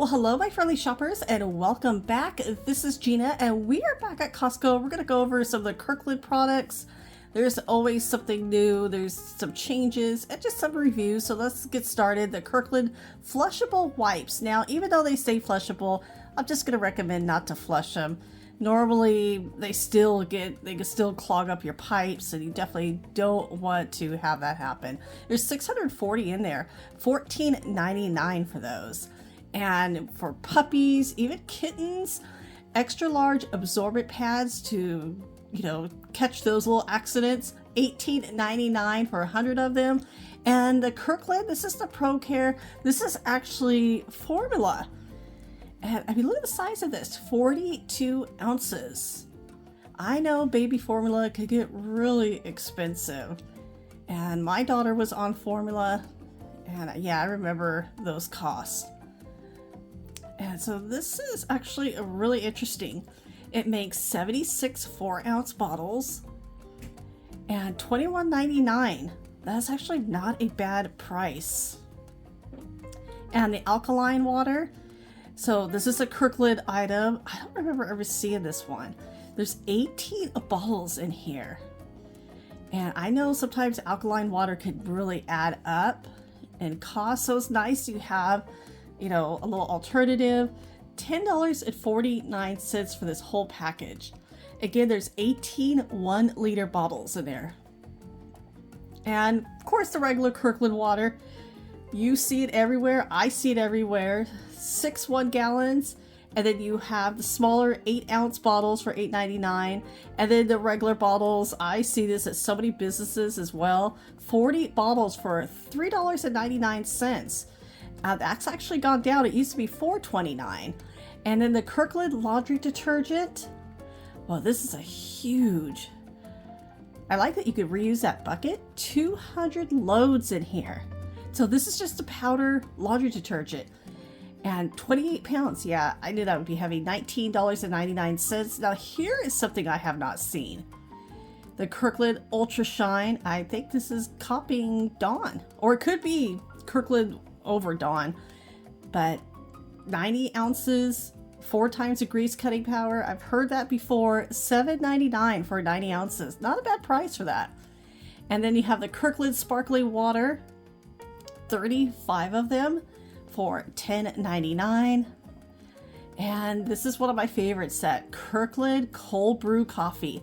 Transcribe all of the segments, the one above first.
Well, hello, my friendly shoppers, and welcome back. This is Gina, and we are back at Costco. We're going to go over some of the Kirkland products. There's always something new. There's some changes and just some reviews. So let's get started. The Kirkland flushable wipes. Now, even though they say flushable, I'm just going to recommend not to flush them. Normally, they can still clog up your pipes, and you definitely don't want to have that happen. There's 640 in there, $14.99 for those. And for puppies, even kittens, extra large absorbent pads to, catch those little accidents, $18.99 for 100 of them. And the Kirkland, this is the ProCare. This is actually formula. And I mean, look at the size of this, 42 ounces. I know baby formula could get really expensive. And my daughter was on formula. And yeah, I remember those costs. And so this is actually a really interesting. It makes 76 4-ounce bottles and $21.99. That's actually not a bad price. And the alkaline water. So this is a Kirkland item. I don't remember ever seeing this one. There's 18 bottles in here. And I know sometimes alkaline water could really add up and cost. So it's nice you have a little alternative. $10.49 for this whole package. Again, there's 18 1-liter bottles in there. And of course, the regular Kirkland water. You see it everywhere. I see it everywhere. 6 1-gallons. And then you have the smaller 8-ounce bottles for $8.99. And then the regular bottles. I see this at so many businesses as well. 40 bottles for $3.99. That's actually gone down. It used to be $4.29. And then the Kirkland laundry detergent. Well, this is a huge. I like that you could reuse that bucket. 200 loads in here. So this is just a powder laundry detergent. And 28 pounds. Yeah, I knew that would be heavy. $19.99. Now here is something I have not seen. The Kirkland Ultra Shine. I think this is copying Dawn. Or it could be Kirkland over Dawn, but 90 ounces, 4 times the grease cutting power. I've heard that before. $7.99 for 90 ounces. Not a bad price for that. And then you have the Kirkland sparkling water, 35 of them for $10.99. And this is one of my favorites, that Kirkland cold brew coffee.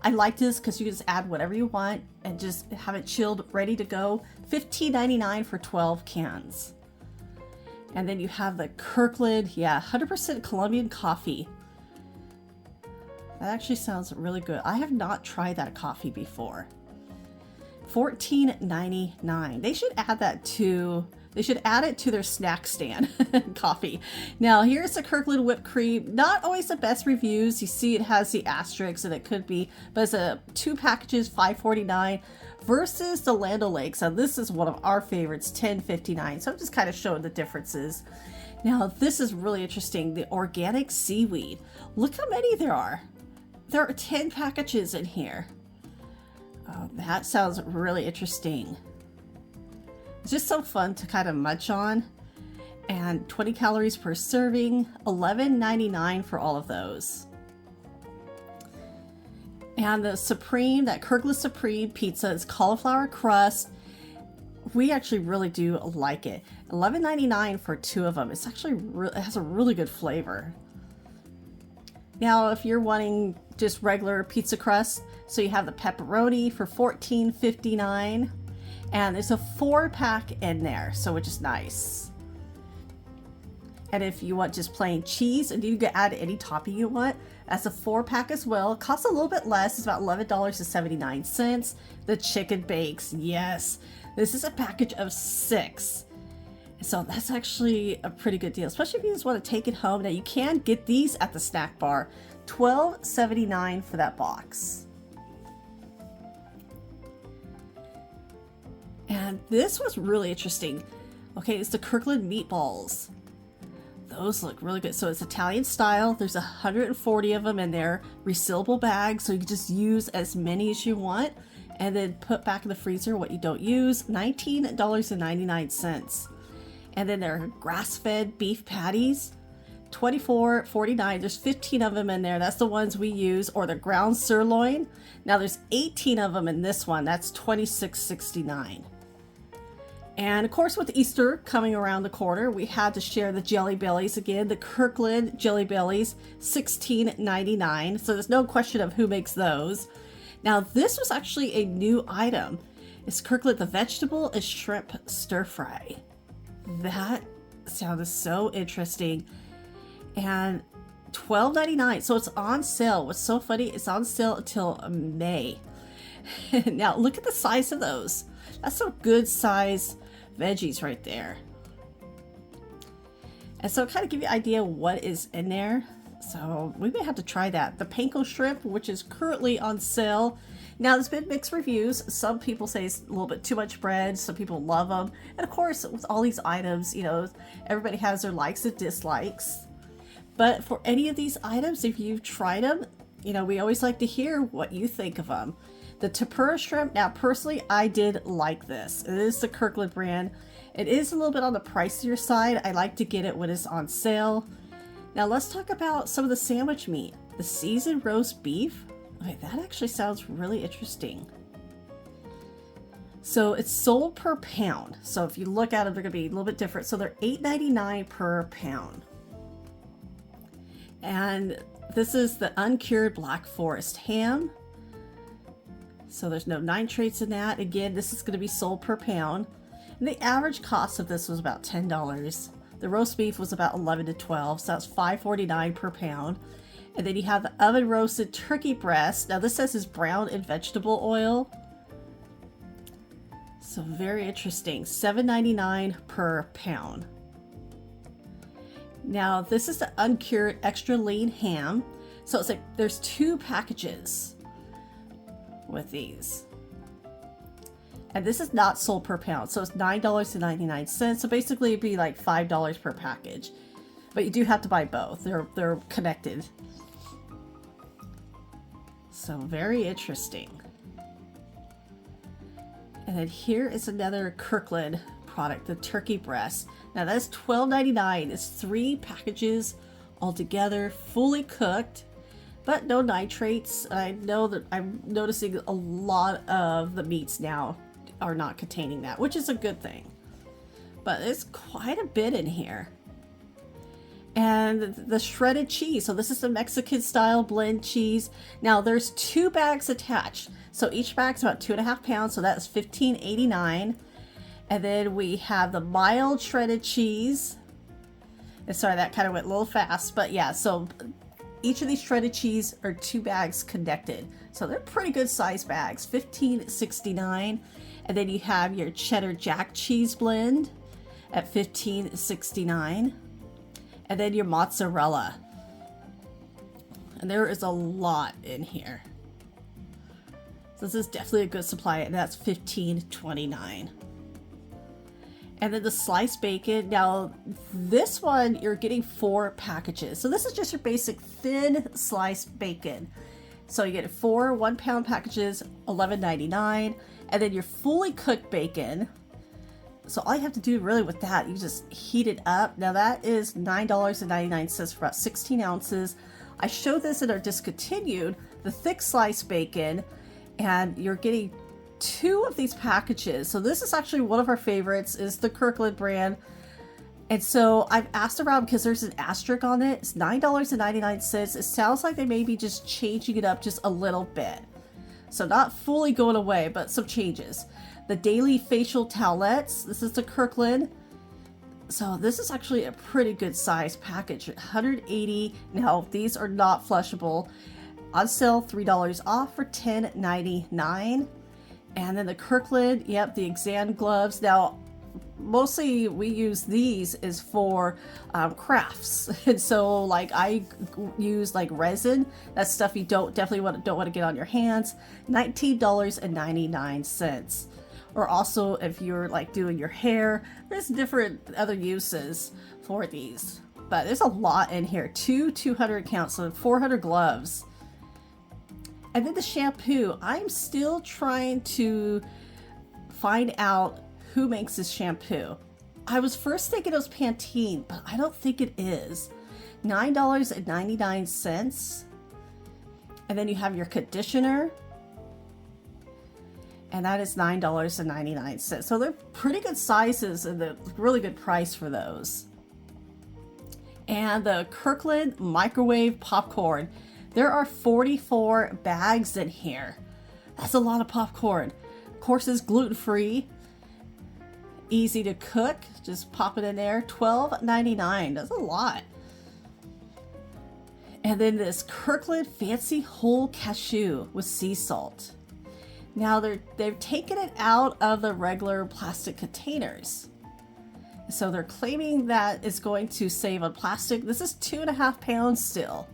I like this because you can just add whatever you want and just have it chilled, ready to go. $15.99 for 12 cans. And then you have the Kirkland, 100% Colombian coffee. That actually sounds really good. I have not tried that coffee before. $14.99. They should add it to their snack stand coffee. Now here's the Kirkland whipped cream. Not always the best reviews. You see it has the asterisks, and it could be, but it's 2 packages, $5.49 versus the Land O'Lakes. Now this is one of our favorites, $10.59. So I'm just kind of showing the differences. Now this is really interesting. The organic seaweed. Look how many there are. There are 10 packages in here. That sounds really interesting. It's just so fun to kind of munch on. And 20 calories per serving, $11.99 for all of those. And the Supreme, that Kirkland Supreme pizza is cauliflower crust. We actually really do like it. $11.99 for 2 of them. It's actually it has a really good flavor. Now, if you're wanting just regular pizza crust, so you have the pepperoni for $14.59. And there's a 4-pack in there, so which is nice. And if you want just plain cheese, and you can add any topping you want, that's a 4-pack as well. It costs a little bit less. It's about $11.79. The chicken bakes, yes. This is a package of 6. So that's actually a pretty good deal, especially if you just want to take it home. Now you can get these at the snack bar. $12.79 for that box. And this was really interesting. Okay, it's the Kirkland Meatballs. Those look really good. So it's Italian style. There's 140 of them in there. Resealable bags, so you can just use as many as you want. And then put back in the freezer what you don't use. $19.99. And then there are grass-fed beef patties, $24.49. There's 15 of them in there. That's the ones we use. Or the ground sirloin. Now there's 18 of them in this one. That's $26.69. And of course, with Easter coming around the corner, we had to share the Jelly Bellies again. The Kirkland Jelly Bellies, $16.99. So there's no question of who makes those. Now this was actually a new item. It's Kirkland the vegetable and shrimp stir fry. That sounded so interesting. And $12.99. So it's on sale. What's so funny, it's on sale until May. Now look at the size of those. That's some good size veggies right there. And so kind of give you an idea what is in there. So we may have to try that. The panko shrimp, which is currently on sale. Now there's been mixed reviews. Some people say it's a little bit too much bread. Some people love them. And of course, with all these items, you know, everybody has their likes and dislikes. But for any of these items, if you've tried them, you know, we always like to hear what you think of them. The Tempura shrimp, now personally, I did like this. It is the Kirkland brand. It is a little bit on the pricier side. I like to get it when it's on sale. Now let's talk about some of the sandwich meat. The seasoned roast beef. Okay, that actually sounds really interesting. So it's sold per pound. So if you look at them, they're gonna be a little bit different. So they're $8.99 per pound. And this is the uncured Black Forest ham. So there's no nitrates in that. Again, this is going to be sold per pound. And the average cost of this was about $10. The roast beef was about $11 to $12, so that's $5.49 per pound. And then you have the oven roasted turkey breast. Now this says is brown in vegetable oil. So very interesting. $7.99 per pound. Now this is the uncured extra lean ham. So it's like there's 2 packages with these. And this is not sold per pound, so it's $9.99. So basically it'd be like $5 per package. But you do have to buy both. They're connected. So very interesting. And then here is another Kirkland product, the turkey breast. Now that's $12.99. It's 3 packages altogether, fully cooked, but no nitrates. I know that I'm noticing a lot of the meats now are not containing that, which is a good thing. But it's quite a bit in here. And the shredded cheese. So this is the Mexican style blend cheese. Now there's 2 bags attached. So each bag's about 2.5 pounds. So that's $15.89. And then we have the mild shredded cheese. And sorry, that kind of went a little fast, but yeah, so each of these shredded cheese are 2 bags connected. So they're pretty good size bags, $15.69. And then you have your cheddar jack cheese blend at $15.69. And then your mozzarella. And there is a lot in here. So this is definitely a good supply, and that's $15.29. And then the sliced bacon. Now this one, you're getting 4 packages. So this is just your basic thin sliced bacon. So you get 4 1-pound packages, $11.99. And then your fully cooked bacon. So all you have to do really with that, you just heat it up. Now that is $9.99 for about 16 ounces. I showed this in our Discontinued, the thick sliced bacon, and you're getting 2 of these packages. So this is actually one of our favorites, is the Kirkland brand. And so I've asked around because there's an asterisk on it. It's $9.99. It sounds like they may be just changing it up just a little bit. So not fully going away, but some changes. The daily facial towelettes. This is the Kirkland. So this is actually a pretty good size package. 180. Now these are not flushable. On sale, $3 off for $10.99. And then the Kirkland, yep, the exam gloves. Now, mostly we use these is for crafts. And so like I use like resin. That's stuff you don't want to get on your hands. $19.99. Or also if you're like doing your hair, there's different other uses for these. But there's a lot in here. 200 counts, so 400 gloves. And then the shampoo. I'm still trying to find out who makes this shampoo. I was first thinking it was Pantene, but I don't think it is. $9.99. And then you have your conditioner, and that is $9.99. So they're pretty good sizes and a really good price for those. And the Kirkland microwave popcorn. There are 44 bags in here. That's a lot of popcorn. Of course, it's gluten-free. Easy to cook. Just pop it in there. $12.99. That's a lot. And then this Kirkland Fancy Whole Cashew with sea salt. Now they've taken it out of the regular plastic containers. So they're claiming that it's going to save on plastic. This is 2.5 pounds still.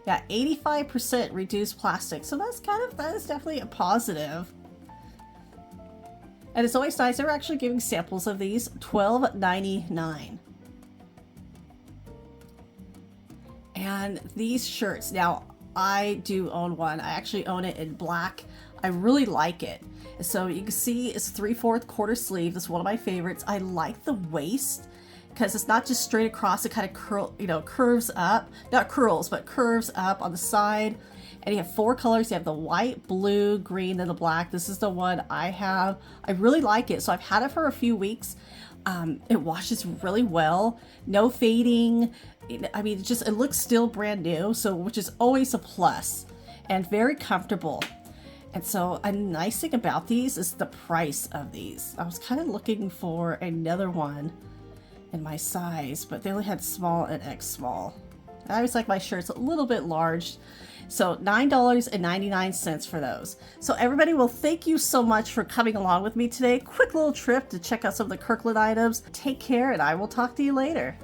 Yeah, 85% reduced plastic. So that is definitely a positive. And it's always nice. They're actually giving samples of these. $12.99. And these shirts. Now, I do own one. I actually own it in black. I really like it. So you can see it's 3/4 quarter sleeve. It's one of my favorites. I like the waist because it's not just straight across. It kind of curves up. Not curls, but curves up on the side. And you have 4 colors. You have the white, blue, green, and the black. This is the one I have. I really like it. So I've had it for a few weeks. It washes really well. No fading. I mean, it looks still brand new. So, which is always a plus. And very comfortable. And so a nice thing about these is the price of these. I was kind of looking for another one in my size, but they only had small and X small. I always like my shirts a little bit large. So $9.99 for those. So everybody, well, thank you so much for coming along with me today. Quick little trip to check out some of the Kirkland items. Take care, and I will talk to you later.